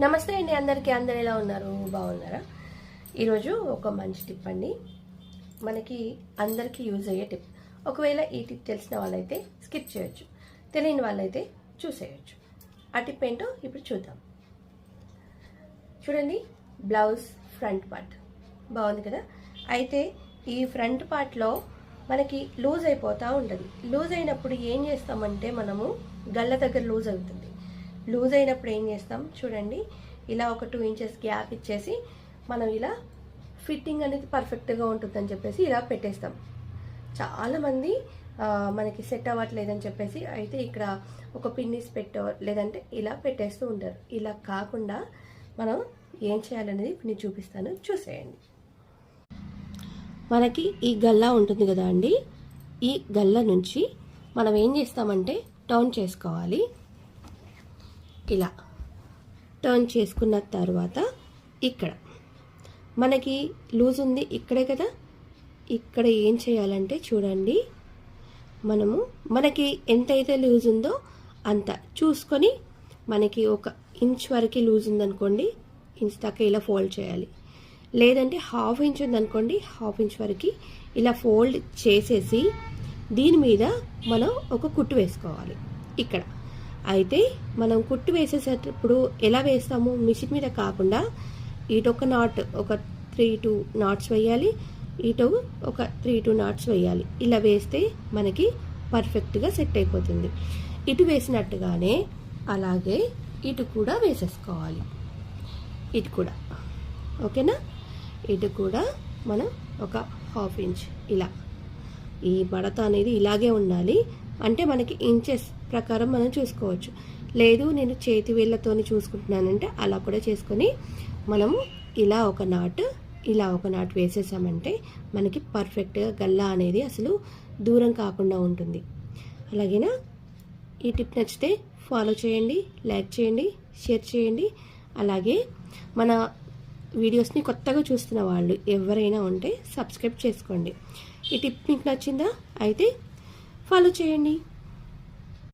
నమస్తే అండి అందరికీ. అందరు ఎలా ఉన్నారు? బాగున్నారా? ఈరోజు ఒక మంచి టిప్ అండి, మనకి అందరికీ యూజ్ అయ్యే టిప్. ఒకవేళ ఈ టిప్ తెలిసిన వాళ్ళైతే స్కిప్ చేయొచ్చు, తెలియని వాళ్ళైతే చూసేయచ్చు. ఆ టిప్ ఏంటో ఇప్పుడు చూద్దాం. చూడండి, బ్లౌజ్ ఫ్రంట్ పార్ట్ బాగుంది కదా. అయితే ఈ ఫ్రంట్ పార్ట్లో మనకి లూజ్ అయిపోతూ ఉంటుంది. లూజ్ అయినప్పుడు ఏం చేస్తామంటే, మనము గల్ల దగ్గర లూజ్ అవుతుంది. లూజ్ అయినప్పుడు ఏం చేస్తాం చూడండి, ఇలా ఒక 2 ఇంచెస్ గ్యాప్ ఇచ్చేసి మనం ఇలా ఫిట్టింగ్ అనేది పర్ఫెక్ట్గా ఉంటుందని చెప్పేసి ఇలా పెట్టేస్తాం. చాలామంది మనకి సెట్ అవ్వట్లేదని చెప్పేసి అయితే ఇక్కడ ఒక పిన్నిస్ పెట్టో లేదంటే ఇలా పెట్టేస్తూ ఉంటారు. ఇలా కాకుండా మనం ఏం చేయాలనేది నేను చూపిస్తాను, చూసేయండి. మనకి ఈ గల్లా ఉంటుంది కదా అండి, ఈ గల్ల నుంచి మనం ఏం చేస్తామంటే టర్న్ చేసుకోవాలి. ఇలా టర్న్ చేసుకున్న తర్వాత ఇక్కడ మనకి లూజ్ ఉంది ఇక్కడే కదా, ఇక్కడ ఏం చేయాలంటే చూడండి, మనకి ఎంతైతే లూజ్ ఉందో అంత చూసుకొని, మనకి 1 ఇంచ్ వరకు లూజ్ ఉందనుకోండి, ఇంచ్ దాకా ఇలా ఫోల్డ్ చేయాలి. లేదంటే 1/2 ఇంచ్ ఉందనుకోండి, 1/2 ఇంచ్ వరకు ఇలా ఫోల్డ్ చేసేసి దీని మీద మనం ఒక కుట్టు వేసుకోవాలి. ఇక్కడ అయితే మనం కుట్టు వేసేటప్పుడు ఎలా వేస్తాము, మిషన్ మీద కాకుండా ఇటు ఒక నాట్, ఒక 3-2 నాట్స్ వేయాలి, ఇటు ఒక 3-2 నాట్స్ వేయాలి. ఇలా వేస్తే మనకి పర్ఫెక్ట్గా సెట్ అయిపోతుంది. ఇటు వేసినట్టుగానే అలాగే ఇటు కూడా వేసేసుకోవాలి. ఇటు కూడా ఓకేనా. ఇటు కూడా మనం ఒక 1/2 ఇంచ్ ఇలా, ఈ మడత అనేది ఇలాగే ఉండాలి. అంటే మనకి ఇంచెస్ ప్రకారం మనం చూసుకోవచ్చు. లేదు నేను చేతి వేళ్ళతోని చూసుకుంటున్నానంటే అలా కూడా చేసుకొని మనము ఇలా ఒక నాట్, ఇలా ఒక నాట్ వేసేసామంటే మనకి పర్ఫెక్ట్గా గల్లా అనేది అసలు దూరం కాకుండా ఉంటుంది. అలాగేనా. ఈ టిప్ నచ్చితే ఫాలో చేయండి, లైక్ చేయండి, షేర్ చేయండి. అలాగే మన వీడియోస్ని కొత్తగా చూస్తున్న వాళ్ళు ఎవరైనా ఉంటే సబ్స్క్రైబ్ చేసుకోండి. ఈ టిప్ మీకు నచ్చిందా? అయితే ఫాలో చేయండి.